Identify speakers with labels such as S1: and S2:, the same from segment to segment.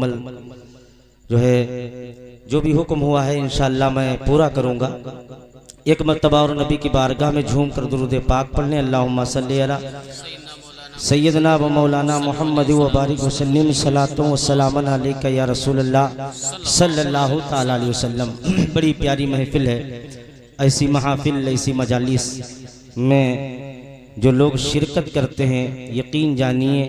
S1: मुकम्मल जो है जो भी हुक्म हुआ है इंशाअल्लाह मैं पूरा करूँगा। एक मरतबा और नबी की बारगाह में झूम कर दुरूद पाक पढ़ने, अल्लाहुम्मा सल्ली अला सैयदना व मौलाना मोहम्मद व बारिक वसल्लम सलातो व सलामन अलैका या रसूलल्लाह सल्लल्लाहु ताला अलैहि वसल्लम। बड़ी प्यारी महफिल है। ऐसी महफिल, ऐसी मजालिस में जो लोग शिरकत करते हैं, यकीन जानिए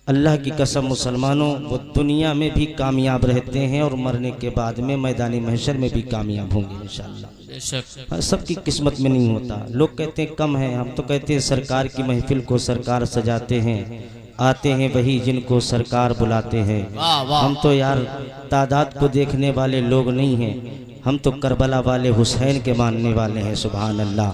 S1: अल्लाह की कसम मुसलमानों, वो दुनिया में भी कामयाब रहते हैं और मरने के बाद में मैदानी महशर में भी कामयाब होंगे इंशाअल्लाह। सबकी किस्मत में नहीं होता। लोग कहते हैं कम है, हम तो कहते हैं सरकार की महफिल को सरकार सजाते हैं, आते हैं वही जिनको सरकार बुलाते हैं। हम तो यार तादाद को देखने वाले लोग नहीं हैं, हम तो करबला वाले हुसैन के मानने वाले हैं। सुभान अल्लाह।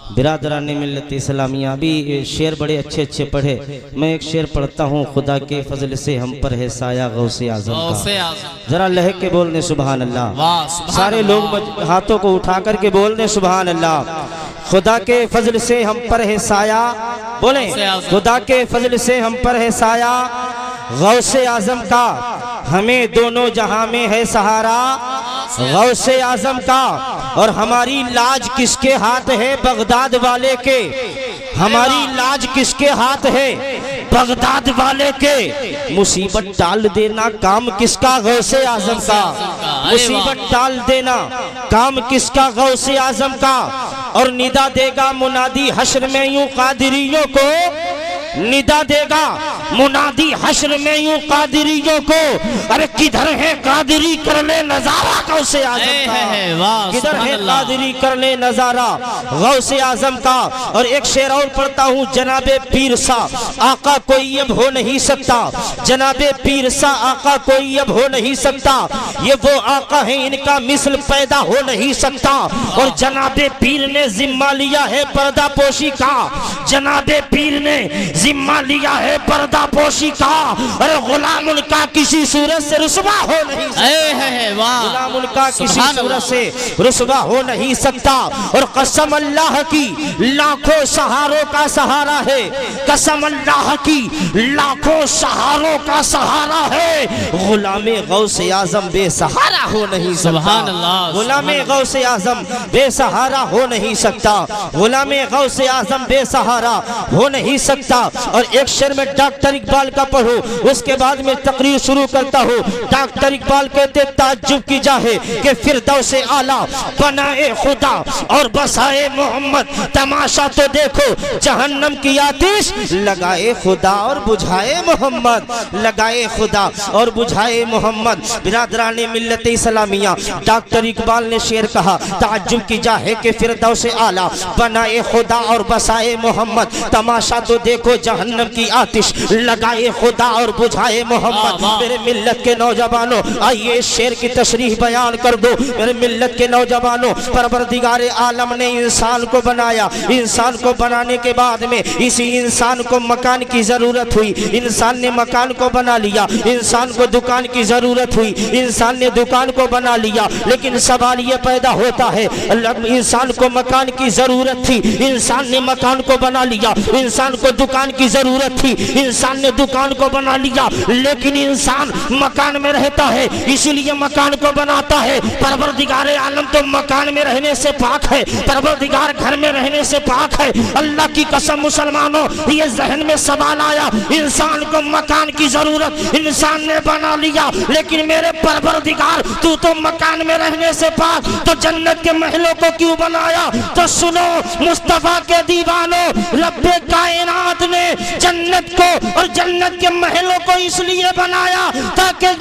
S1: बिरादरान मिल्लत इस्लामिया भी शेर बड़े अच्छे अच्छे पढ़े। मैं एक शेर पढ़ता हूँ, खुदा के फजल से हम पर है साया गौसे आजम का। जरा लहक के बोलने सुभान अल्लाह। सारे लोग हाथों को उठा करके बोलने सुभान अल्लाह। खुदा के फजल से हम पर है साया, बोले खुदा के फजल से हम पर है साया गौसे आजम का, हमें दोनों जहां में है सहारा गौसे आजम का। और हमारी लाज किसके हाथ है बगदाद वाले के, हमारी लाज किसके हाथ है बगदाद वाले के। मुसीबत टाल देना काम किसका गौसे आजम का, मुसीबत टाल देना काम किसका गौसे आजम का। और निदा देगा मुनादी हश्र में यूं कादिरियों को, निदा देगा मुनादी हश्र में यूं कादिरियों को। अरे किधर है कादिरी कर ले नजारा गौसे आजम का, किधर है कादिरी कर ले नजारा गौसे आजम का। और एक शेर और पढ़ता हूँ, जनाबे पीर सा आका कोई अब हो नहीं सकता, जनाबे पीर सा आका कोई अब हो नहीं सकता। ये वो आका है इनका मिसल पैदा हो नहीं सकता। और जनाबे पीर ने जिम्मा लिया है पर्दा पोशी का, जनाबे पीर ने जिम्मा लिया है पर्दा पोशी का। अरे गुलाम उनका किसी सूरत से रुसवा हो नहीं सकता, गुलाम उनका किसी सूरत से रुसवा हो नहीं सकता। और कसम अल्लाह की लाखों सहारों का सहारा है, कसम अल्लाह की लाखों सहारों का सहारा है। गुलामे गौसे आजम बेसहारा हो नहीं सकता, गुलामे गौसे आजम बेसहारा हो नहीं सकता, गुलामे गौसे आजम बेसहारा हो नहीं सकता। और एक शेर में डॉक्टर इकबाल का पढ़ो, उसके बाद में तकरीर शुरू करता हूँ। डॉक्टर इकबाल कहते ताज्जुब की जाहे कि फिरदौसे आला बनाए खुदा और बसाए मोहम्मद, तमाशा तो देखो जहन्नम की आतिश लगाए खुदा और बुझाए मोहम्मद, लगाए खुदा और बुझाए मोहम्मद। बिरादरान मिल्लत इस्लामिया, डॉक्टर इकबाल ने शेर कहा, ताज्जुब की जाहे कि फिरदौसे आला बनाए खुदा और बसाए मोहम्मद, तमाशा तो देखो जहन्नम की आतिश लगाए खुदा और बुझाए मोहम्मद। मेरे मिल्लत के नौजवानों आइए शेर की तशरीह बयान कर दो। मेरे मिल्लत के नौजवानों, परवरदिगारे आलम ने इंसान को बनाया, इंसान को बनाने के बाद में इसी इंसान को मकान की जरूरत हुई, इंसान ने मकान को बना लिया। इंसान को दुकान की जरूरत हुई, इंसान ने दुकान को बना लिया। लेकिन सवाल ये पैदा होता है, इंसान को मकान की जरूरत थी, इंसान ने मकान को बना लिया। इंसान को दुकान की जरूरत थी, इंसान ने दुकान को बना लिया। लेकिन इंसान मकान में रहता है इसलिए मकान को बनाता है। परवरदिगार आलम तो मकान में रहने से पाक है, परवरदिगार घर में रहने से पाक है। अल्लाह की कसम मुसलमानों, ये जहन में सवाल आया, इंसान को मकान की जरूरत इंसान ने बना लिया, लेकिन मेरे परवरदिगार तू तो मकान में रहने से पाक, तो जन्नत के महलों को क्यों बनाया? तो सुनो मुस्तफा के दीवानों, रब्बे कायनात ने जन्नत को और जन्नत के महलों को इसलिए बनाया ताकि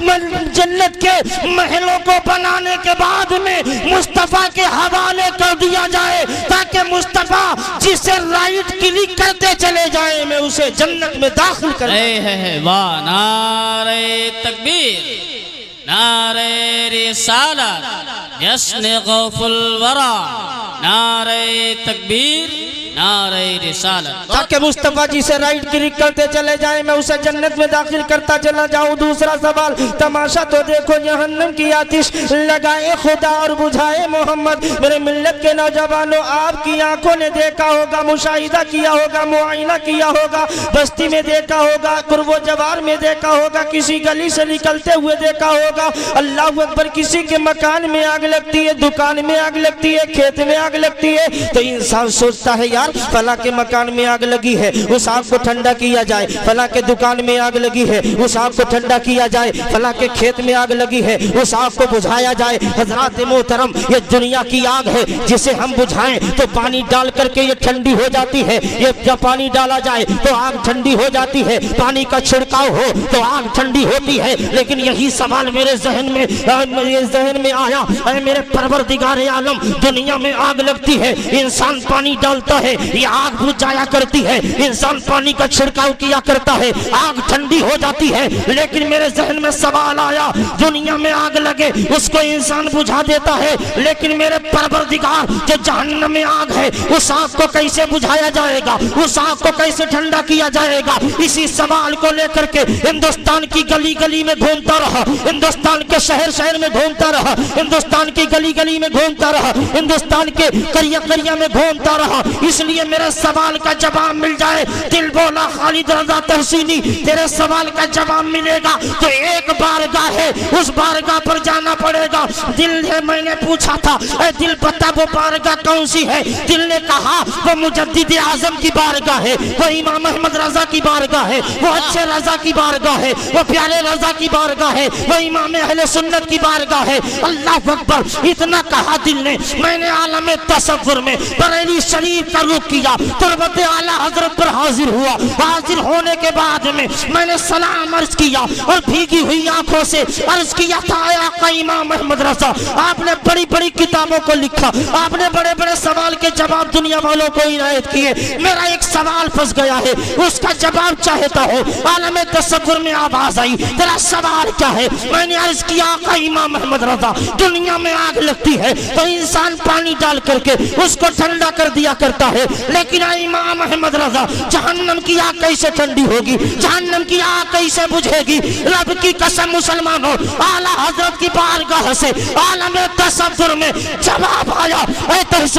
S1: जन्नत के महलों को बनाने के बाद में मुस्तफा के हवाले कर दिया जाए, ताकि मुस्तफा जिसे राइट क्लिक करते चले जाए मैं उसे जन्नत में दाखिल कर।
S2: वाह, नारे तकबीर, नारे रिसालत, जश्न गौफुल वरा, नारे तकबीर, नारे रिसालत।
S1: ताकि मुस्तफा जी से राइट क्लिक करते चले जाए, मैं उसे जन्नत में दाखिल करता चला जाऊं। दूसरा सवाल, तमाशा तो देखो जहन्नम की आतिश लगाए खुदा और बुझाए मोहम्मद। मेरे मिल्लत के नौजवानों, आपकी आंखों ने देखा होगा, मुशाहिदा किया होगा, मुआयना किया होगा, बस्ती में देखा होगा, कुर्बो जवार में देखा होगा, किसी गली से निकलते हुए देखा होगा। अल्लाह अकबर, किसी के मकान में आग लगती है, दुकान में आग लगती है, खेत में आग लगती है, तो इंसान सोचता है यार फला के मकान में आग लगी है, उस आग को ठंडा किया जाए। फला के दुकान में आग लगी है, उस आग को ठंडा किया जाए। फला के खेत में आग लगी है, उस आग को बुझाया जाए। हजरात मोहतरम, ये दुनिया की आग है, जिसे हम बुझाएं तो पानी डाल करके ये ठंडी हो जाती है। ये जब पानी डाला जाए तो आग ठंडी हो जाती है, पानी का छिड़काव हो तो आग ठंडी होती है। लेकिन यही सवाल मेरे जहन में आया, अरे मेरे परवरदिगार आलम, दुनिया में आग लगती है, इंसान पानी डालता है, ये आग बुझ जाया करती है। इंसान पानी का छिड़काव किया करता है, आग ठंडी हो जाती है। लेकिन मेरे जहन में सवाल आया, दुनिया में आग लगे उसको इंसान बुझा देता है, लेकिन मेरे परवरदिगार जो जहन्नम में आग है, उस आग को कैसे बुझाया जाएगा, उस आग को कैसे ठंडा किया जाएगा? इसी सवाल को लेकर के हिंदुस्तान की गली गली में घूमता रहा, हिंदुस्तान के शहर शहर में घूमता रहा, हिंदुस्तान की गली गली में घूमता रहा, हिंदुस्तान के करिया करिया में घूमता रहा। इसलिए मेरे सवाल का जवाब मिल जाए। दिल बोला खालिद रजा तहसीनी, तेरे सवाल का जवाब मिलेगा तो एक बारगाह है, उस बारगाह पर जाना पड़ेगा। दिल ने, मैंने पूछा था, ए दिल बता वो बारगाह कौन सी है? दिल ने कहा वो मुजद्दिद आजम की बारगाह है, वो इमाम अहमद रजा की बारगाह है, वो अच्छे रजा की बारगाह है, वो प्यारे रजा की बारगाह है, वो इमाम अहले सुन्नत की बारगाह है। अल्लाह अकबर, इतना कहा दिल ने। मैंने आलम तसव्वुर में बरेली शरीफ का रुख किया, तुरबत आला हजरत पर हाजिर हुआ। हाजिर होने के बाद में मैंने सलाम अर्ज किया और भीगी हुई आंखों से अर्ज किया था, आका इमाम अहमद रजा, आपने बड़ी बड़ी किताबों को लिखा, आपने बड़े बड़े सवाल के जवाब दुनिया वालों को इनायत किए, मेरा एक सवाल फंस गया है, उसका जवाब चाहता हो। आलम तसव्वुर में आवाज आई, तेरा सवाल क्या है? मैंने अर्ज किया, आका इमाम अहमद रजा, दुनिया में आग लगती है तो इंसान पानी डाल करके उसको ठंडा कर दिया करता है, लेकिन इमाम अहमद रजा, जहन्नम की आग कैसे ठंडी होगी, जहन्नम की आग कैसे बुझेगी? रब की कसम मुसलमानों, आला हजरत की बारगाह से आलम तसव्वुर में जवाब आया।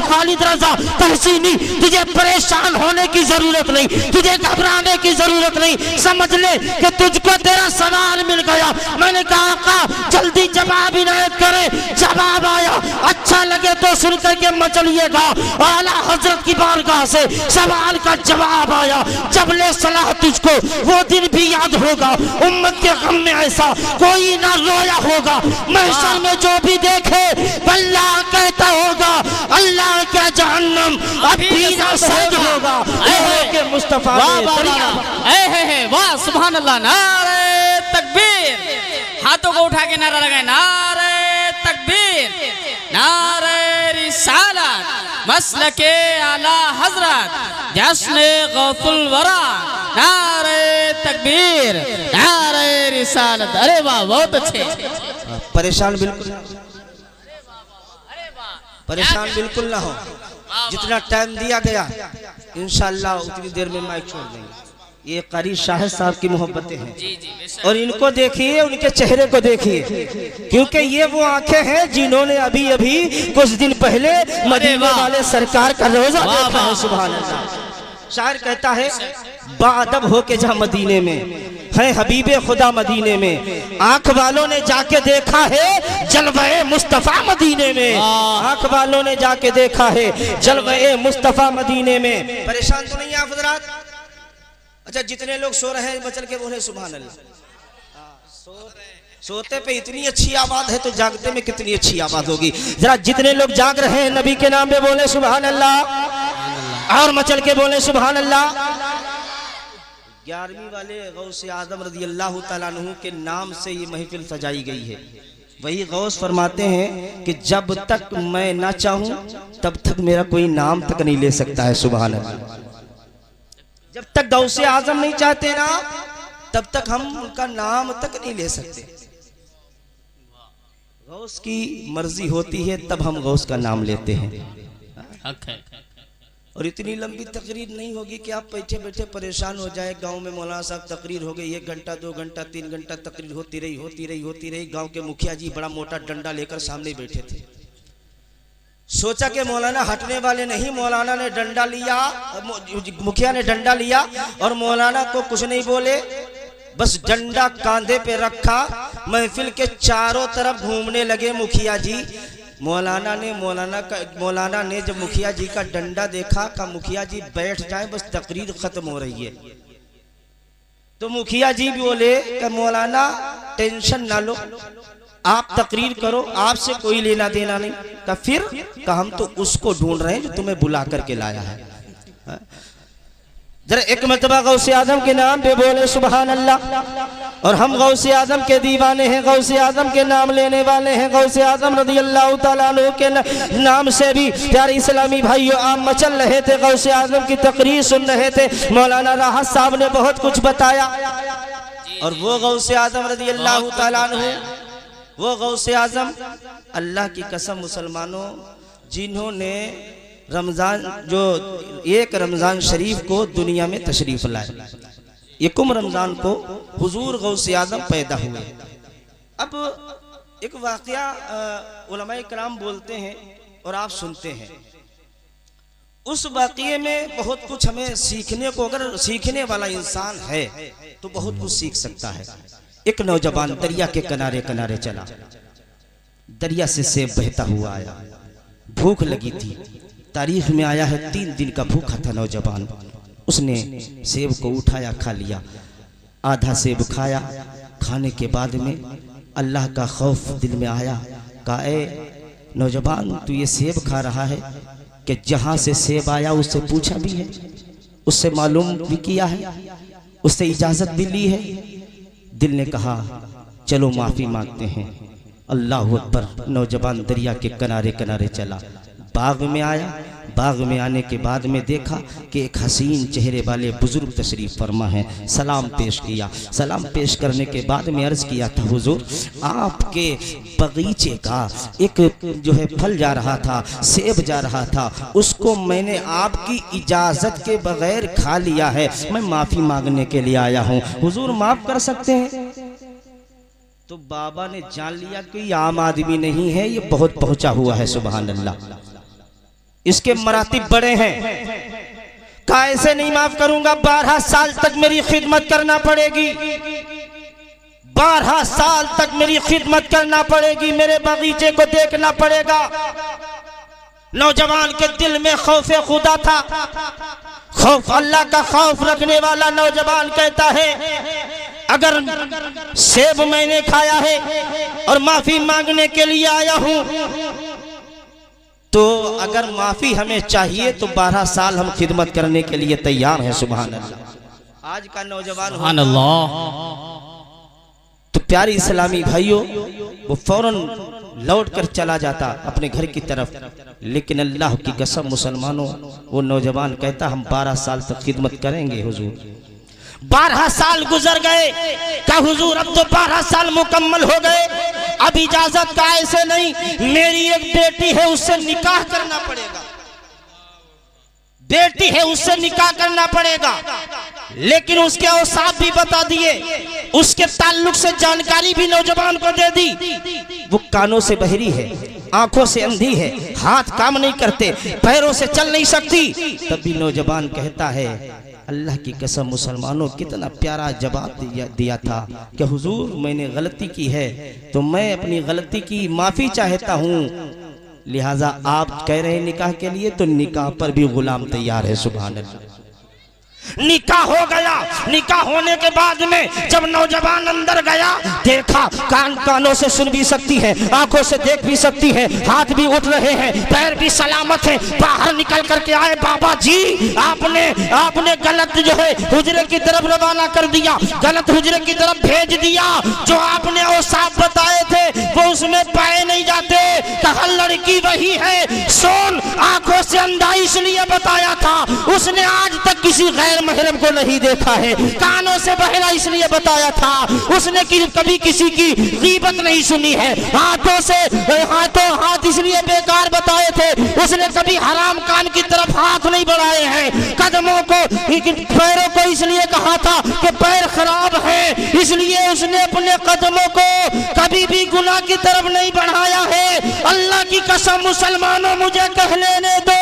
S1: खालिद रजा तहसीनी, तुझे परेशान होने की जरूरत नहीं, तुझे घबराने की जरूरत नहीं, समझ ले कि तुझको तेरा सवाल मिल गया। मैंने कहा आका जल्दी जवाब इनायत करे। जवाब आया, अच्छा लगे तो सुन करके मचलिएगा। आला हजरत की बारगाह से सवाल का जवाब आया, जब ले सलाह तुझको वो दिन भी याद होगा, उम्मत के गम में ऐसा कोई ना रोया होगा। महशर में जो भी देखे अल्लाह कहता होगा, अल्लाह क्या जहन्नम अभी ना सर्द होगा। के मुस्तफा
S2: वाह सुभान अल्लाह, नारे तकबीर, हाथों को उठा के नारा लगाए, नारे तकबीर, नारे रिसालत, मसलके आला हजरत, जश्न गौसुल वरा, नारे तकबीर, नारे रिसालत। अरे वाह, बहुत अच्छे।
S1: परेशान बिल्कुल ना हो, जितना टाइम दिया गया इंशाअल्लाह उतनी देर में माइक छोड़ देंगे। ये कारी शाहिद साहब की मोहब्बतें हैं और इनको देखिए, उनके चेहरे को देखिए, क्योंकि ये वो आंखें हैं जिन्होंने अभी अभी कुछ दिन पहले मदीने वाले सरकार का रोजा देखा है। सुभान अल्लाह। शायर कहता है, बाअदब होके जा मदीने में, है हबीबे खुदा मदीने में, आंख वालों ने जाके देखा है जलवे मुस्तफा मदीने में, आंख वालों ने जाके देखा है जलवे मुस्तफा मदीने में। परेशान तो नहीं आप हज़रात? अच्छा, जितने लोग सो रहे हैं बचल के बोले सुभान अल्लाह। सोते पे इतनी अच्छी आवाज है तो जागते में कितनी अच्छी आवाज होगी। जरा जितने लोग जाग रहे हैं नबी के नाम पे बोले सुभान अल्लाह और मचल के बोले सुभान अल्लाह। 11वीं वाले गौसे आजम रज़ी अल्लाह तआला अन्हु के नाम से ये महफिल सजाई गई है। वही गौस फरमाते हैं कि जब तक मैं ना चाहूं तब तक मेरा कोई नाम तक नहीं ले सकता है। सुभान अल्लाह। जब तक गौसे आजम नहीं चाहते ना तब तक हम उनका नाम तक नहीं ले सकते। गौस की मर्जी होती है तब हम गौस का नाम लेते हैं। और इतनी लंबी तकरीर नहीं होगी कि आप बैठे बैठे परेशान हो जाए। गांव में मौलाना साहब तकरीर हो गई, 1 घंटा 2 घंटा 3 घंटा तकरीर होती रही। गांव के मुखिया जी बड़ा मोटा डंडा लेकर सामने बैठे थे। सोचा कि मौलाना हटने वाले नहीं, मौलाना ने डंडा लिया, मुखिया ने डंडा लिया और मौलाना को कुछ नहीं बोले, बस डंडा कांधे पे रखा, महफिल के चारों तरफ घूमने लगे मुखिया जी। मौलाना ने जब मुखिया जी का डंडा देखा, कहा मुखिया जी बैठ जाए, बस तकरीर खत्म हो रही है। तो मुखिया जी बोले कि मौलाना टेंशन ना लो, आप तकरीर करो, आपसे कोई लेना देना नहीं। का फिर का हम तो उसको ढूंढ रहे हैं जो तुम्हें बुला करके लाया है। जरा एक मरतबा गौसे आजम के नाम पे बोले सुभान अल्लाह। और हम गौसे आजम के दीवाने हैं, गौसे आजम के नाम लेने वाले हैं। गौसे आजम रज़ी अल्लाह तआला अन्हु के नाम से भी प्यारे इस्लामी भाइयों आम मचल रहे थे। गौसे आजम की तकरीर सुन रहे थे। मौलाना राहत साहब ने बहुत कुछ बताया। और वो गौसे आजम रज़ी अल्लाह तआला अन्हु, वो गौसे आजम, अल्लाह की कसम मुसलमानों, जिन्होंने रमज़ान जो एक रमज़ान शरीफ को दुनिया में तशरीफ लाए, यकुम रमज़ान को हुजूर गौसे आजम पैदा हुए। अब एक वाक़या उलमाए कराम बोलते हैं और आप सुनते हैं। उस वाक़ये में बहुत कुछ हमें सीखने को, अगर सीखने वाला इंसान है तो बहुत कुछ सीख सकता है। एक नौजवान दरिया के किनारे किनारे चला, दरिया से सेब बहता हुआ आया, भूख लगी थी। तारीख में आया है 3 दिन का भूखा था नौजवान। उसने सेब को उठाया, खा लिया, आधा सेब खाया। खाने के बाद में अल्लाह का खौफ दिल में आया। कहा ए नौजवान, तू ये सेब खा रहा है कि जहाँ से सेब आया उससे पूछा भी है, उससे मालूम भी किया है, उससे इजाज़त भी ली है? दिल ने कहा चलो माफ़ी मांगते हैं। अल्लाह अकबर। नौजवान दरिया के किनारे किनारे चला, बाग में आया। बाग में आने के बाद में देखा कि एक हसीन चेहरे वाले बुजुर्ग तशरीफ फरमा है। सलाम पेश किया। सलाम पेश करने के बाद में अर्ज़ किया था हुजूर, आपके बगीचे का एक जो है फल जा रहा था, सेब जा रहा था, उसको मैंने आपकी इजाज़त के बगैर खा लिया है। मैं माफ़ी मांगने के लिए आया हूँ, हुजूर माफ़ कर सकते हैं? तो बाबा ने जान लिया कि ये आम आदमी नहीं है, ये बहुत पहुंचा हुआ है। सुभान अल्लाह, इसके मरातिब बड़े हैं। कहा ऐसे नहीं माफ करूंगा, 12 साल तक मेरी खिदमत करना पड़ेगी, 12 साल तक मेरी खिदमत करना पड़ेगी, मेरे बगीचे को देखना पड़ेगा। नौजवान के दिल में खौफे खुदा था, खौफ अल्लाह का खौफ रखने वाला नौजवान कहता है अगर सेब मैंने खाया है और माफी मांगने के लिए आया हूं, तो अगर माफी हमें चाहिए तो 12 साल हम खिदमत करने के लिए तैयार हैं। सुभान अल्लाह। आज का नौजवान
S2: सुभान अल्लाह।
S1: तो प्यारे इस्लामी भाइयों, वो फौरन लौट कर चला जाता अपने घर की तरफ, लेकिन अल्लाह की कसम मुसलमानों, वो नौजवान कहता हम 12 साल तक खिदमत करेंगे हुजूर। 12 साल गुजर गए। क्या हुजूर अब तो 12 साल मुकम्मल हो गए, अब इजाजत का ऐसे नहीं, मेरी एक बेटी है उससे निकाह करना पड़ेगा, बेटी है उससे निकाह करना पड़ेगा। लेकिन उसके औसाफ भी बता दिए, उसके ताल्लुक से जानकारी भी नौजवान को दे दी। वो कानों से बहरी है, आंखों से अंधी है, हाथ काम नहीं करते, पैरों से चल नहीं सकती। तब भी नौजवान कहता है अल्लाह की कसम मुसलमानों, कितना प्यारा जवाब दिया था कि हुजूर मैंने गलती की है तो मैं अपनी गलती की माफ़ी चाहता हूँ, लिहाजा आप कह रहे हैं निकाह के लिए, तो निकाह पर भी गुलाम तैयार है। सुभान अल्लाह। निकाह हो गया। निकाह होने के बाद में जब नौजवान अंदर गया, देखा कानों से सुन भी सकती है, आंखों से देख भी सकती है, हाथ भी उठ रहे हैं, पैर भी सलामत है। बाहर निकल करके आए, बाबा जी आपने गलत जो है हुजरे की तरफ रवाना कर दिया, गलत हुजरे की तरफ भेज दिया। जो आपने औसाफ बताए थे वो उसमें पाए नहीं जाते। कहा लड़की वही है, सोन आंखों से अंधा इसलिए बताया था, उसने आज तक किसी गैर महरम को नहीं देखा है। कानों से बहरा इसलिए बताया था, उसने कभी किसी की गीबत नहीं सुनी है। हाथों से हाथ इसलिए बेकार बताए थे, उसने कभी हराम काम की तरफ हाथ नहीं बढ़ाए हैं। कदमों को, पैरों को इसलिए कहा था कि पैर खराब है, इसलिए उसने अपने कदमों को कभी भी गुनाह की तरफ नहीं बढ़ाया है। अल्लाह की कसम मुसलमानों, मुझे कह लेने दो,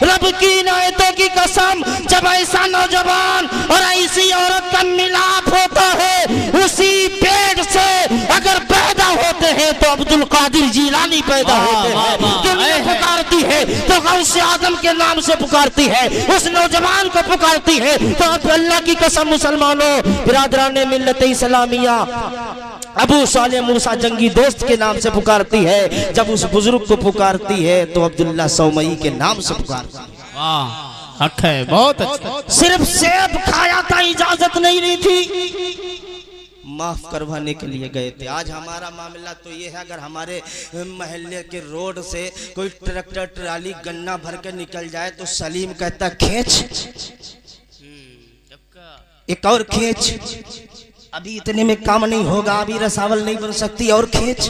S1: रब की इनायतों की कसम, जब ऐसा नौजवान और ऐसी औरत का मिलाप होता है, उसी पेट से अगर पैदा होते हैं तो अब्दुल कादिर जीलानी पैदा होते हैं। दुनिया पुकारती है तो गौसे आजम के नाम से पुकारती है, उस नौजवान को पुकारती है। तो अल्लाह की कसम मुसलमानों, बिरादरान मिल्लत इस्लामिया, अबू साले मूसा जंगी दोस्त के नाम से पुकारती है। जब उस बुजुर्ग को पुकारती है तो अब्दुल्ला सौमई के नाम से पुकारती है।
S2: वाह, हक है, बहुत अच्छा।
S1: सिर्फ सेब खाया था, इजाजत नहीं ली थी, माफ करवाने के लिए गए थे। आज हमारा मामला तो ये है, अगर हमारे मोहल्ले के रोड से कोई ट्रैक्टर ट्राली गन्ना भर के निकल जाए तो सलीम कहता खींच, एक और खींच, अभी इतने में काम नहीं होगा, अभी रसावल नहीं बन सकती, और खींच।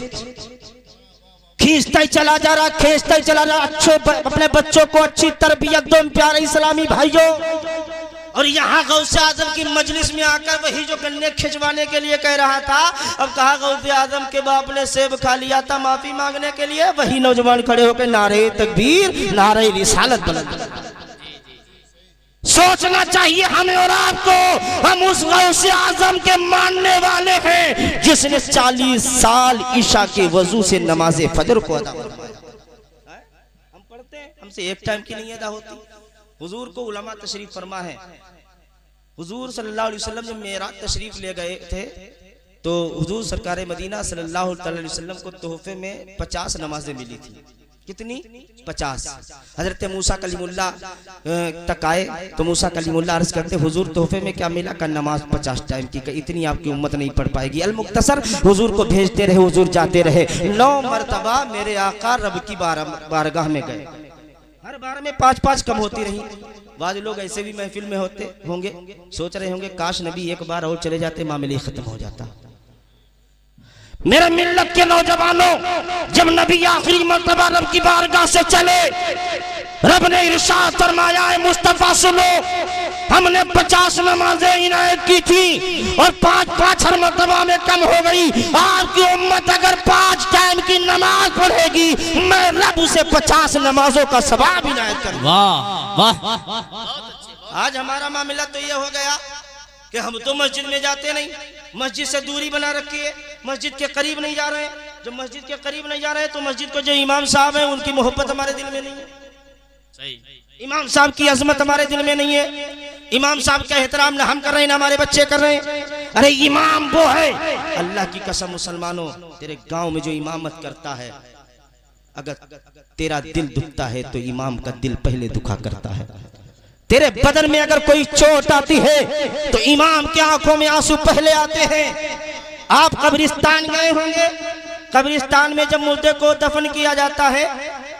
S1: खींचता ही चला जा रहा, खींचता ही चला जा रहा। अपने बच्चों को अच्छी तरबियत दो प्यारे इस्लामी भाइयों। और यहाँ गौसे आजम की मजलिस में आकर वही जो गन्ने खिंचवाने के लिए कह रहा था, अब कहा गौसे आजम के बाप ने सेब खा लिया था माफी मांगने के लिए, वही नौजवान खड़े होकर नारे तकबीर, नारे रिसालत बुलंद। सोचना चाहिए हमें और आपको, हम उस गौसे आजम के मानने वाले हैं जिसने 40 साल ईशा के वजू से नमाज़े फजर को अदा करवाया। हम पढ़ते हैं, हमसे एक टाइम की नहीं अदा होती। हुजूर को उलमा तशरीफ फरमा है, हुजूर सल्लल्लाहु अलैहि वसल्लम जब मेराज तशरीफ ले गए थे तो हुजूर सरकार मदीना सल्लल्लाहु अलैहि वसल्लम को तोहफे में 50 नमाजें मिली थी। कितनी? 50। हजरत मूसा कलीमुल्लाह तक आए तो मूसा कलीमुल्लाह अर्ज करते हुजूर तोहफे में क्या मिला? का नमाज 50 टाइम की, इतनी आपकी उम्मत नहीं पढ़ पाएगी। अल मुख्तसर हुजूर को भेजते रहे, हुजूर जाते रहे। 9 मरतबा मेरे आका रब की बारगाह में गए, हर बार में 5-5 कम होती रही। बाद लोग ऐसे भी महफिल में होते होंगे, सोच रहे होंगे काश नबी एक बार और चले जाते, मामले खत्म हो जाता। मेरे मिल्लत के नौजवानों, जब नबी आखिरी मर्तबा रब की बारगाह से चले, रब ने इरशाद फरमाया है मुस्तफा सुनो, हमने 50 नमाजें इनायत की थी और 5-5 हर मर्तबा में कम हो गई। आपकी उम्मत अगर 5 टाइम की नमाज पढ़ेगी, मैं रब उसे 50 नमाजों का सवाब इनायत करूंगा।
S2: वाह वाह।
S1: आज हमारा मामला तो ये हो गया कि हम तो मस्जिद में जाते नहीं, मस्जिद से दूरी बना रखी है, मस्जिद के करीब नहीं जा रहे हैं। जब मस्जिद के करीब नहीं जा रहे हैं तो मस्जिद को जो इमाम साहब हैं उनकी मोहब्बत हमारे दिल में नहीं है,
S2: सही।
S1: इमाम साहब की अजमत हमारे दिल में नहीं है, इमाम साहब का एहतराम ना हम कर रहे हैं ना हमारे बच्चे कर रहे हैं। अरे इमाम वो है, अल्लाह की कसम मुसलमानों, तेरे गांव में जो इमामत करता है, अगर तेरा दिल दुखता है तो इमाम का दिल पहले दुखा करता है। तेरे बदन में अगर कोई चोट आती है तो इमाम की आंखों में आंसू पहले आते हैं। आप कब्रिस्तान गए होंगे, कब्रिस्तान में जब मुर्दे को दफन किया जाता है,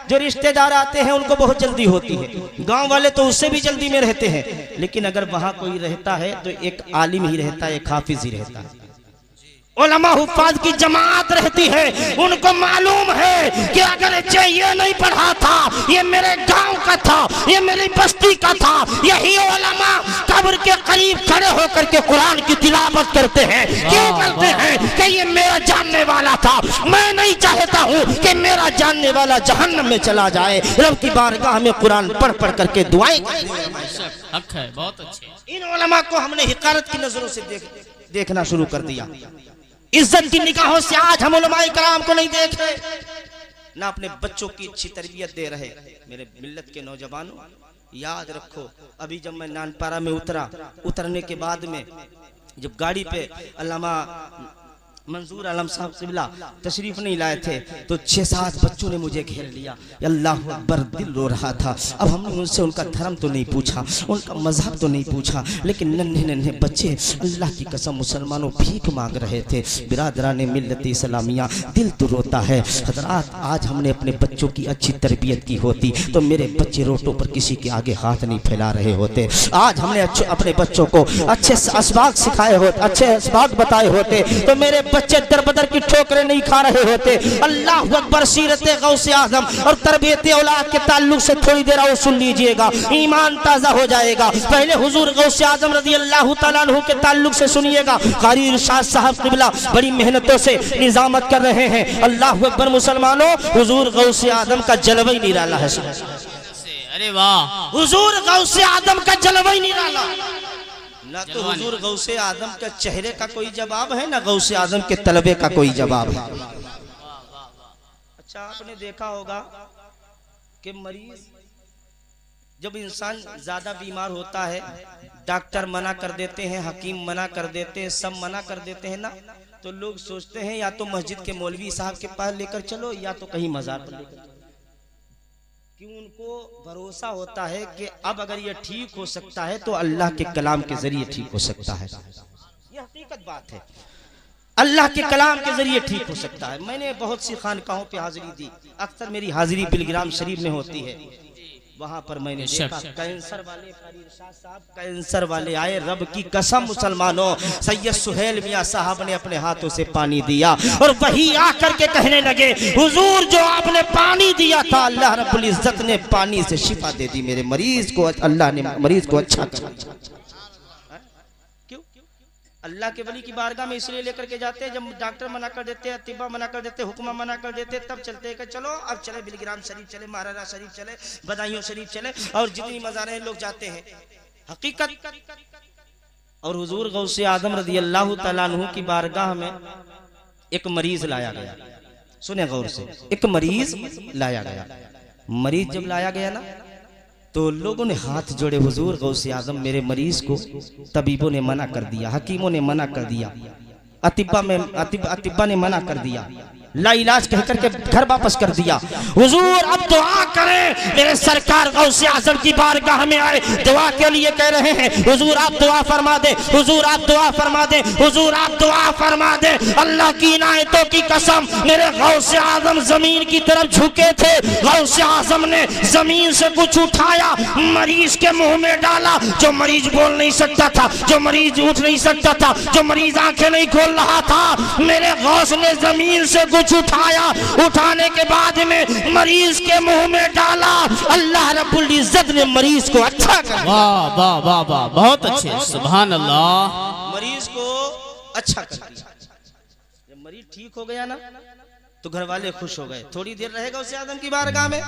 S1: जो रिश्तेदार आते हैं उनको बहुत जल्दी होती है, गांव वाले तो उससे भी जल्दी में रहते हैं। लेकिन अगर वहां कोई रहता है तो एक आलिम ही रहता है, एक हाफिज ही रहता है, उलमा हुफ्फाज की जमात रहती है। उनको मालूम है कि अगर ये नहीं पढ़ा था, ये मेरे गांव का था, ये मेरी बस्ती का था, यही उलमा कब्र के करीब खड़े होकर के कुरान की तिलावत करते हैं। क्यों करते हैं? कि ये मेरा जानने वाला था, मैं नहीं चाहता हूँ कि मेरा जानने वाला जहन्नम में चला जाए। रब की बारगाह में कुरान पढ़ पढ़ करके दुआएं
S2: हक है, बहुत अच्छे।
S1: इन उलमा को हमने हिकारत की नजरों से देखना शुरू कर दिया, इज्जत की निगाहों से आज हम उलमाए कराम को नहीं देख रहे, ना अपने बच्चों की अच्छी तरबियत दे रहे। मेरे मिल्लत के नौजवानों, याद रखो, अभी जब मैं नानपारा में उतरने के बाद में जब गाड़ी पे अल्लामा मंजूर आलम साहब क़िबला तशरीफ नहीं लाए थे तो 6-7 बच्चों ने मुझे घेर लिया। अल्लाह अकबर, दिल रो रहा था। अब हमने उनसे उनका धर्म तो नहीं पूछा, उनका मजहब तो नहीं पूछा, लेकिन नन्हे नन्हे बच्चे अल्लाह की कसम मुसलमानों भीख मांग रहे थे। बिरादराने मिल्लत इस्लामिया, दिल तो रोता है। हजरात, आज हमने अपने बच्चों की अच्छी तरबियत की होती तो मेरे बच्चे रोटों पर किसी के आगे हाथ नहीं फैला रहे होते। आज हमने अपने बच्चों को अच्छे असबाग सिखाए होते, अच्छे असबाग बताए होते तो मेरे बच्चे दर बदर की ठोकरें नहीं खा रहे होते। अल्लाह अकबर, सीरत गौसे आजम और तरबियत औलाद के ताल्लुक से थोड़ी देर और सुन लीजिएगा, ईमान ताज़ा हो जाएगा। पहले हुजूर गौसे आजम रज़ी अल्लाह तआला अन्हु के ताल्लुक से सुनिएगा। कारी इरशाद साहब क़िबला बड़ी मेहनतों से निजामत कर रहे हैं। अल्लाह अकबर मुसलमानों, हुजूर गौसे आजम का जलवा ही निराला है।
S2: अरे वाह,
S1: हुजूर गौसे आजम का जलवा ही निराला। ना तो हुजूर गौसे आजम के चेहरे का कोई जवाब है, ना गौसे आजम के तलबे का कोई जवाब है। अच्छा, आपने देखा होगा कि मरीज जब इंसान ज्यादा बीमार होता है, डॉक्टर मना कर देते हैं, हकीम मना कर देते हैं, सब मना कर देते हैं ना, तो लोग सोचते हैं या तो मस्जिद के मौलवी साहब के पास लेकर चलो या तो कहीं मजार पर लेकर चलो। कि उनको भरोसा होता है कि अब अगर ये ठीक हो सकता है तो अल्लाह के कलाम के जरिए ठीक हो सकता है। ये हकीकत बात है, अल्लाह के कलाम के जरिए ठीक हो सकता है। मैंने बहुत सी खानकाहों पे हाजिरी दी, अक्सर मेरी हाजिरी बिलग्राम शरीफ में होती है। वहां पर मैंने देखा कैंसर वाले, कैंसर वाले आए। रब की कसम मुसलमानों, सैयद सुहेल मियां साहब ने अपने हाथों से पानी दिया और वही आकर के कहने लगे, हुजूर जो आपने पानी दिया था, अल्लाह रब्बुल इज्जत ने पानी से शिफा दे दी। मेरे मरीज को अल्लाह ने मरीज को अच्छा कर दिया। अल्लाह के वली की बारगाह में इसलिए लेकर के जाते हैं, जब डॉक्टर मना कर देते हैं, तिब्बा मना कर देते हैं, हुक्मा मना कर देते हैं, तब चलते हैं कि चलो अब चले बिलग्राम शरीफ चले, महाराजा शरीफ चले, बदायूं शरीफ चले और जितनी मज़ारें लोग जाते हैं। हकीकत। और हुजूर गौसे आजम रज़ी अल्लाह तआला अन्हु की बारगाह में एक मरीज लाया गया। सुने गौर से, एक मरीज लाया गया। मरीज जब लाया गया ना तो लोगों ने हाथ जोड़े, हुजूर गौसे आजम मेरे मरीज को तबीबों ने मना कर दिया, हकीमों ने मना कर दिया, अतिब्बा ने मना कर दिया, ला इलाज कहकर के घर वापस कर दिया। हुजूर अब दुआ करें, मेरे सरकार गौसे आजम की बारगाह में आए, दुआ के लिए कह रहे हैं। हुजूर आप दुआ फरमा दे, हुजूर आप दुआ फरमा दे, हुजूर आप दुआ फरमा दे। अल्लाह की इनायतों की कसम, मेरे गौसे आजम जमीन की तरफ झुके थे। गौसे आजम ने जमीन से कुछ उठाया, मरीज के मुंह में डाला। जो मरीज बोल नहीं सकता था, जो मरीज उठ नहीं सकता था, जो मरीज आंखें नहीं खोल रहा था, मेरे गौस ने जमीन से कुछ उठाया, उठाने के बाद में मरीज के मुंह में डाला। अल्लाह रब्बुल इज्जत ने मरीज को अच्छा कर दिया।
S2: वाह वाह वाह वाह, बहुत अच्छे, सुभान अल्लाह।
S1: मरीज को अच्छा कर दिया। जब मरीज ठीक हो गया ना तो घर वाले खुश हो गए। थोड़ी देर रहेगा उसे आदम की बारगाह में,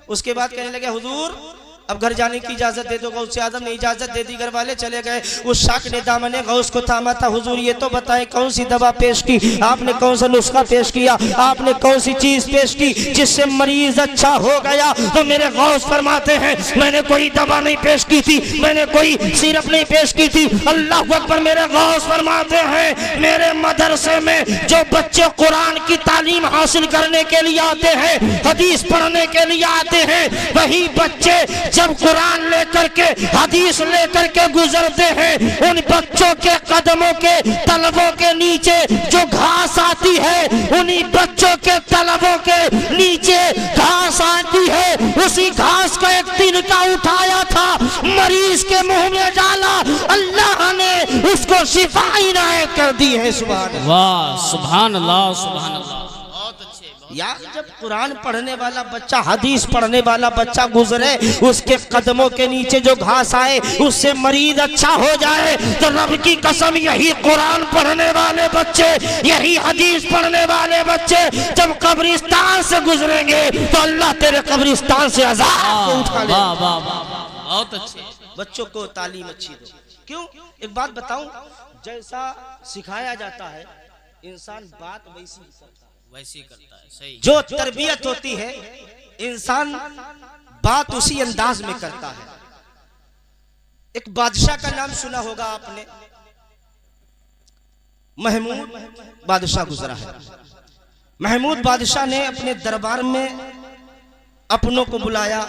S1: उसके बाद कहने लगे, हुजूर अब घर जाने की इजाजत दे दो। गौसे आजम ने इजाजत दे दी, घर वाले चले गए। उस शाख ने दामने गौस को थामा था। हुजूर ये तो बताएं कौन सी दवा पेश की आपने, कौन सा नुस्खा पेश किया आपने, कौन सी चीज पेश की जिससे मरीज अच्छा हो गया? तो मेरे गौस फरमाते हैं, मैंने कोई दवा नहीं पेश की थी, मैंने कोई सिरप नहीं पेश की थी। अल्लाह अकबर। मेरे गौस फरमाते हैं, मेरे मदरसे में जो बच्चे कुरान की तालीम हासिल करने के लिए आते हैं, हदीस पढ़ने के लिए आते हैं, वही बच्चे जब कुरान लेकर के हदीस लेकर के गुजरते हैं, उन बच्चों के कदमों के तलबों के नीचे जो घास आती है, उन्हीं बच्चों के तलबों के नीचे घास आती है। उसी घास का एक तिनका उठाया था, मरीज के मुंह में डाला, अल्लाह ने उसको शिफा इनायत कर दी है। सुभान अल्लाह,
S2: वाह, सुभान अल्लाह, सुभान अल्लाह।
S1: यार जब कुरान पढ़ने वाला बच्चा, हदीस पढ़ने वाला बच्चा गुजरे, उसके कदमों के नीचे जो घास आए उससे मरीज अच्छा हो जाए, तो रब की कसम यही कुरान पढ़ने वाले बच्चे, यही हदीस पढ़ने वाले बच्चे जब कब्रिस्तान से गुजरेंगे तो अल्लाह तेरे कब्रिस्तान से अज़ाब को उठा ले।
S2: वाह वाह वाह, बहुत अच्छे।
S1: बच्चों को तालीम अच्छी दो। क्यों? एक बात बताऊं, जैसा सिखाया जाता है इंसान बात वैसी
S2: करता है। सही।
S1: जो तरबियत होती है इंसान बात उसी अंदाज में करता है। एक बादशाह का नाम सुना होगा आपने, महमूद बादशाह गुजरा है। महमूद बादशाह ने अपने दरबार में अपनों को बुलाया,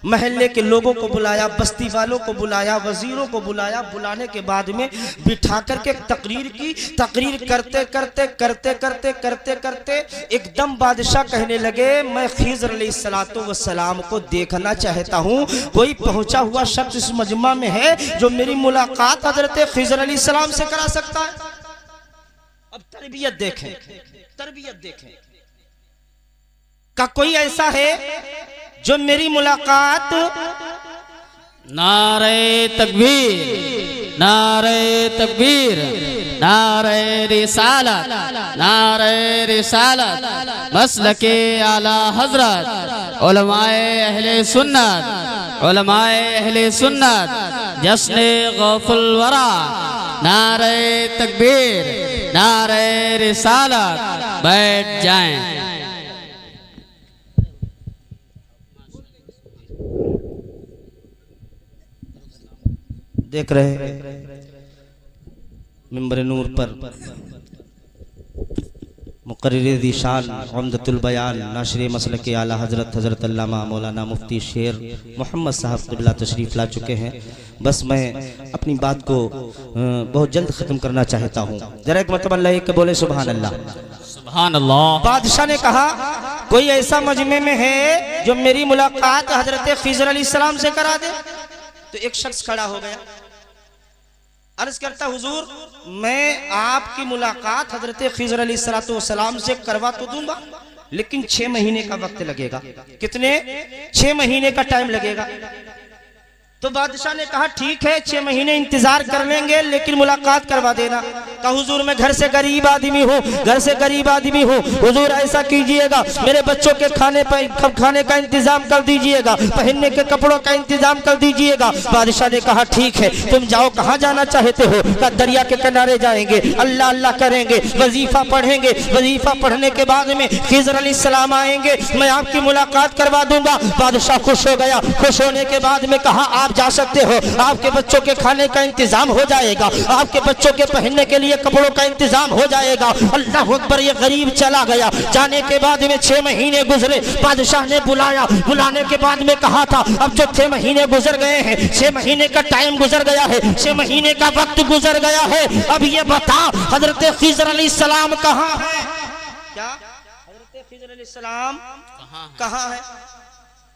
S1: महल्ले के लोगों को बुलाया, बस्ती वालों को बुलाया, वजीरों को बुलाया। बुलाने के बाद में बिठा करके तकरीर की। तकरीर करते करते करते करते करते करते एकदम बादशाह कहने लगे, मैं खिज़र अलैहिस्सलातु वस्सलाम को देखना चाहता हूँ। कोई पहुंचा हुआ शख्स इस मजमा में है जो मेरी मुलाकात हजरत खिज़र अलैहिस्सलाम से करा सकता है? अब तरबियत देखें, तरबियत देखें। का कोई ऐसा है जो मेरी मुलाकात?
S2: नारे तकबीर, नारे तकबीर, नारे रिसालत, नारे रिसालत, मसलके आला हजरत, उलमाए अहले सुन्नत, उलमाए अहले सुन्नत, जश्ने गौफुल वरा, नारे तकबीर, नारे रिसालत। बैठ जाएं।
S1: देख रहे मिंबर नूर पर मुकर्रिर दिशान उम्दतुल बयान नाशरे मसलक के आला हजरत हजरत अल्लामा मौलाना मुफ्ती शेर मोहम्मद साहब क़िबला तशरीफ़ ला चुके हैं। बस मैं अपनी बात को बहुत जल्द ख़त्म करना चाहता हूँ। जरा एक मतलब अल्लाह के बोले सुभान अल्लाह,
S2: सुभान अल्लाह।
S1: बादशाह ने कहा, कोई ऐसा मजमे में है जो मेरी मुलाकात हजरत खिज़र अलैहिस्सलाम से करा दे? तो एक शख्स खड़ा हो गया, अर्ज करता, हुजूर मैं आपकी मुलाकात हजरत खिज़र अलैहिस्सलातु वस्सलाम से करवा तो दूंगा, लेकिन 6 महीने का वक्त लगेगा। कितने? 6 महीने का टाइम लगेगा। तो बादशाह ने कहा, ठीक है 6 महीने इंतजार कर लेंगे, लेकिन मुलाकात करवा देना। कहा, हुजूर मैं घर से गरीब आदमी हूँ, घर से गरीब आदमी हूँ, हुजूर ऐसा कीजिएगा, मेरे बच्चों के खाने का इंतजाम कर दीजिएगा, पहनने के कपड़ों का इंतजाम कर दीजिएगा। बादशाह ने कहा, ठीक है, तुम जाओ, कहाँ जाना चाहते हो? कहा, दरिया के किनारे जाएंगे, अल्लाह अल्लाह करेंगे, वजीफा पढ़ेंगे, वजीफा पढ़ने के बाद में खिज़र अलैहिस्सलाम आएंगे, मैं आपकी मुलाकात करवा दूंगा। बादशाह खुश हो गया। खुश होने के बाद में कहा, आप जा सकते हो, आपके बच्चों के खाने का इंतजाम हो जाएगा, आपके बच्चों के पहनने के लिए कपड़ों का इंतजाम हो जाएगा। अल्लाह अकबर। ये गरीब चला गया। जाने के बाद में 6 महीने गुजरे। बादशाह ने बुलाया, बुलाने के बाद में कहा था, अब जो 6 महीने गुजर गए हैं, 6 महीने का टाइम गुजर गया है, 6 महीने का वक्त गुजर गया है, अब ये बता हजरत खिज़र अलैहिस्सलाम कहाँ है? क्या हजरत खिज़र अलैहिस्सलाम कहाँ है?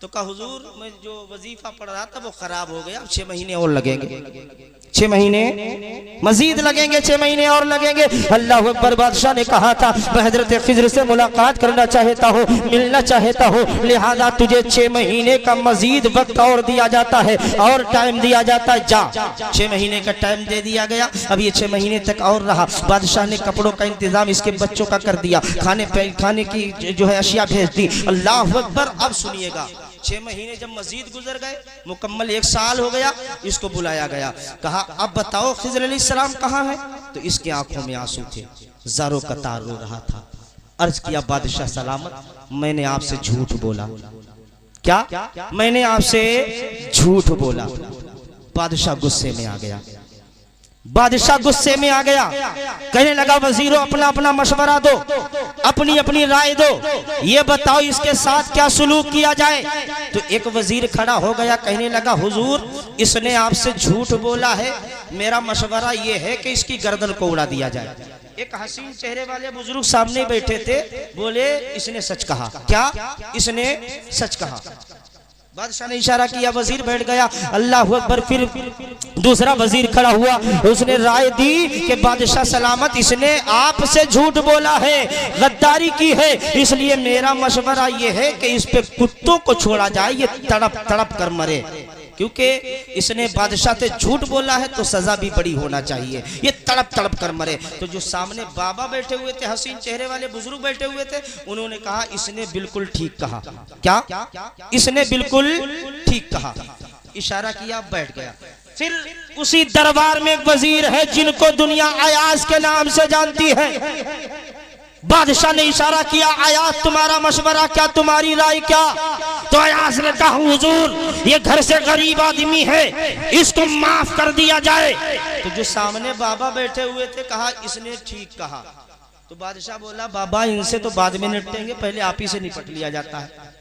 S1: तो कहा, हुजूर मैं जो वजीफा पढ़ रहा था वो खराब हो गया, 6 महीने और लगेंगे, 6 महीने मजीद लगेंगे, 6 महीने और लगेंगे। अल्लाह अकबर। बादशाह ने कहा था, मैं हजरत खिज़र से मुलाकात करना चाहता हूँ, मिलना चाहता हूँ, लिहाजा तुझे 6 महीने का मजीद वक्त और दिया जाता है, और टाइम दिया जाता है। जा, 6 महीने का टाइम दे दिया गया। अब ये 6 महीने तक और रहा। बादशाह ने कपड़ों का इंतजाम इसके बच्चों का कर दिया, खाने की जो है अशिया भेज दी। अल्लाह अकबर। अब सुनिएगा, 6 महीने जब मजीद गुजर गए, मुकम्मल 1 साल हो गया, इसको बुलाया गया। कहा, अब बताओ खिज़र अलैहिस्सलाम कहाँ है? तो इसके आंखों में आंसू थे, ज़ारो कतार रो रहा था। अर्ज किया, बादशाह सलामत, मैंने आपसे झूठ बोला। क्या? मैंने आपसे झूठ बोला। बादशाह गुस्से में आ गया। बादशाह गुस्से में आ गया, कहने लगा, वजीरों अपना अपना मशवरा दो, अपनी अपनी राय दो, ये बताओ इसके साथ क्या सुलूक किया जाए। तो एक वजीर खड़ा हो गया, कहने लगा, हुजूर इसने आपसे झूठ बोला है, मेरा मशवरा ये है कि इसकी गर्दन को उड़ा दिया जाए। एक हसीन चेहरे वाले बुजुर्ग सामने बैठे थे, बोले, इसने सच कहा। क्या? इसने सच कहा। बादशाह ने इशारा किया, वजीर बैठ गया। अल्लाह अकबर। फिर दूसरा वजीर खड़ा हुआ, उसने राय दी कि बादशाह सलामत, इसने आपसे झूठ बोला है, गद्दारी की है, इसलिए मेरा मशवरा यह है कि इस पे कुत्तों को छोड़ा जाए, ये तड़प तड़प कर मरे, क्योंकि इसने बादशाह से झूठ बोला है तो सजा भी बड़ी होना चाहिए, ये तड़प तड़प कर मरे। तो जो सामने बाबा बैठे हुए थे, हसीन चेहरे वाले बुजुर्ग बैठे हुए थे, उन्होंने कहा, इसने बिल्कुल ठीक कहा। क्या? इसने बिल्कुल ठीक कहा। इशारा किया, बैठ गया। फिर उसी दरबार में एक वजीर है जिनको दुनिया अयाज के नाम से जानती है, बादशाह ने इशारा किया, अयाज तुम्हारा मशवरा क्या, तुम्हारी राय क्या? तो अयाज ने कहा, हुजूर ये घर से गरीब आदमी है, इसको माफ कर दिया जाए। तो जो सामने बाबा बैठे हुए थे कहा, इसने ठीक कहा। तो बादशाह बोला, बाबा इनसे तो बाद में निपटेंगे, पहले आप ही से निपट लिया जाता है।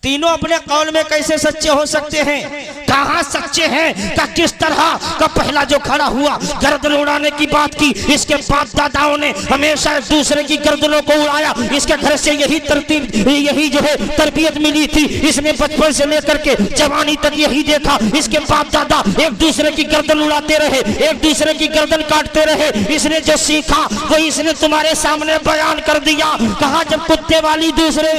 S1: तीनों अपने कौल में कैसे सच्चे हो सकते हैं? कहां सच्चे हैं? का किस तरह का? पहला जो खड़ा हुआ गर्दन उड़ाने की बात की, इसके बाप दादाओं ने हमेशा एक दूसरे की गर्दनों को उड़ाया। इसके घर से यही तरतीब, यही जो है तरबियत मिली थी। इसने बचपन से लेकर के जवानी तक यही देखा, इसके बाप दादा एक दूसरे की गर्दन उड़ाते रहे, एक दूसरे की गर्दन काटते रहे। इसने जो सीखा वो इसने तुम्हारे सामने बयान कर दिया। कहा जब कुत्ते वाली दूसरे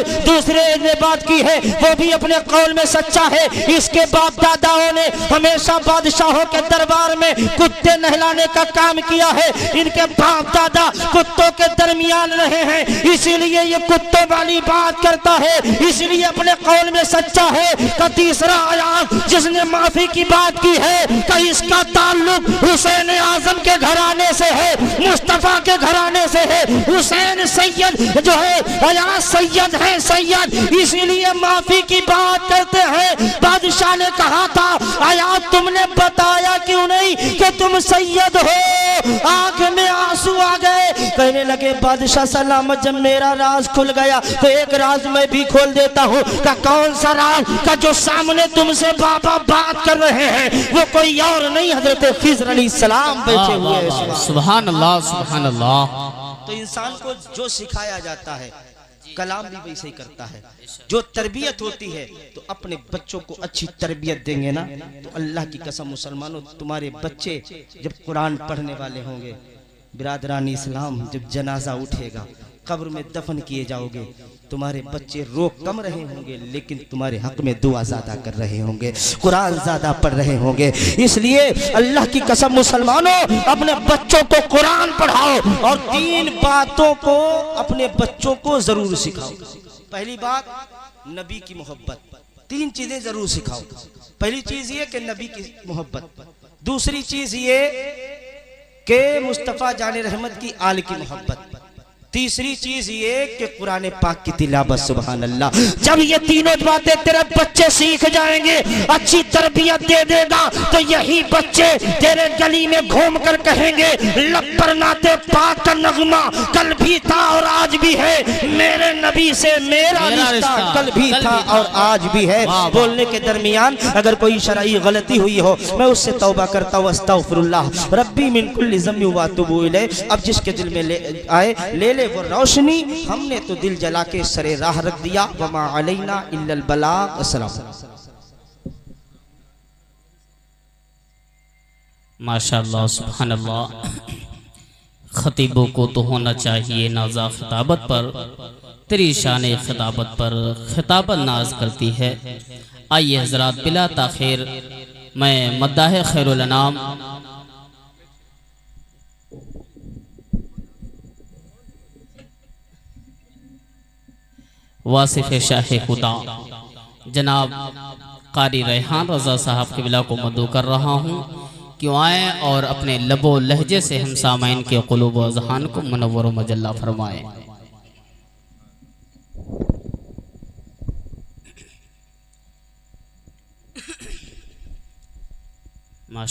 S1: ने बात की है, वो भी अपने कौल में सच्चा है। इसके बाप दादाओं ने हमेशा बादशाहों के दरबार में कुत्ते नहलाने का काम किया है। इनके बाप दादा कुत्तों के दरमियान रहे हैं, इसीलिए ये कुत्तों वाली बात करता है, इसलिए अपने कौल में सच्चा है। का तीसरा आयात जिसने माफी की बात की है, का इसका ताल्लुक हुसैन आजम के घराने से है, मुस्तफा के घराने से है। हुसैन सैयद जो है, अयाज सैयद है, सैयद, इसीलिए माफी की बात करते हैं। बादशाह ने कहा था, अयाज तुमने बताया क्यों नहीं कि तुम सैयद हो? आंख में आंसू आ गए। कहने लगे, बादशाह सलामत, जब मेरा राज खुल गया तो एक राज मैं भी खोल देता हूँ। का कौन सा राज? का जो सामने तुमसे बाबा बात कर रहे हैं वो कोई और नहीं, हजरत खिज़र अलैहिस्सलाम बैठे हुए हैं।
S2: सुभान अल्लाह, सुभान अल्लाह।
S1: तो इंसान को जो सिखाया जाता है कलाम भी वैसे ही करता है। जो तरबियत होती है, तो अपने बच्चों को अच्छी तरबियत देंगे ना, तो अल्लाह की कसम मुसलमानों, तुम्हारे बच्चे जब कुरान पढ़ने वाले होंगे, बिरादरान इस्लाम, जब जनाजा उठेगा, कब्र में दफन किए जाओगे, तुम्हारे बच्चे रो कम रहे होंगे लेकिन तुम्हारे हक में दुआ ज्यादा कर रहे होंगे, कुरान ज्यादा पढ़ रहे होंगे। इसलिए अल्लाह की कसम मुसलमानों, अपने बच्चों को कुरान पढ़ाओ और 3 बातों को अपने बच्चों को जरूर सिखाओ। पहली बात, नबी की मोहब्बत। 3 चीजें जरूर सिखाओ। पहली चीज ये कि नबी की मोहब्बत, दूसरी चीज ये कि मुस्तफा जाने रहमत की आल की मोहब्बत, तीसरी चीज ये कि कुरान पाक की तिलावत। सुभान अल्लाह। जब ये तीनों बातें तेरे बच्चे सीख जाएंगे, अच्छी तरबियत दे देगा, तो यही बच्चे तेरे गली में घूम कर कहेंगे, लब्बर नाते पाक का नगमा कल भी था और आज भी है, मेरे नबी से मेरा रिश्ता कल भी था और आज भी है। बोलने के दरमियान अगर कोई शरई गलती हुई हो, मैं उससे तौबा करता हूँ, अस्तगफिरुल्लाह रब्बी मिन कुल्ली ज़म्बि व अतूबु इलैह। अब जिसके दिल में ले वो रोशनी, हमने तो दिल जला के सरे राह रख दिया। वमा अलैना इल्लल बलाग। अस्सलाम।
S2: माशाअल्लाह, सुभान अल्लाह। खतीबों को तो होना चाहिए नाजा खिताबत पर, तेरी शान खिताबत पर खिताबत नाज करती है। आइए हजरात, बिला ताखिर मैं मद्दाह खैरुल अनाम वासिफ शाह खुदा जनाब कारी रेहान रज़ा साहब के बिला को मदू कर रहा हूँ, क्यों आए और अपने लबो लहजे से हम सामाइन के क़ुलूब व अज़हान को मुनव्वर व मजल्ला फरमाएँ।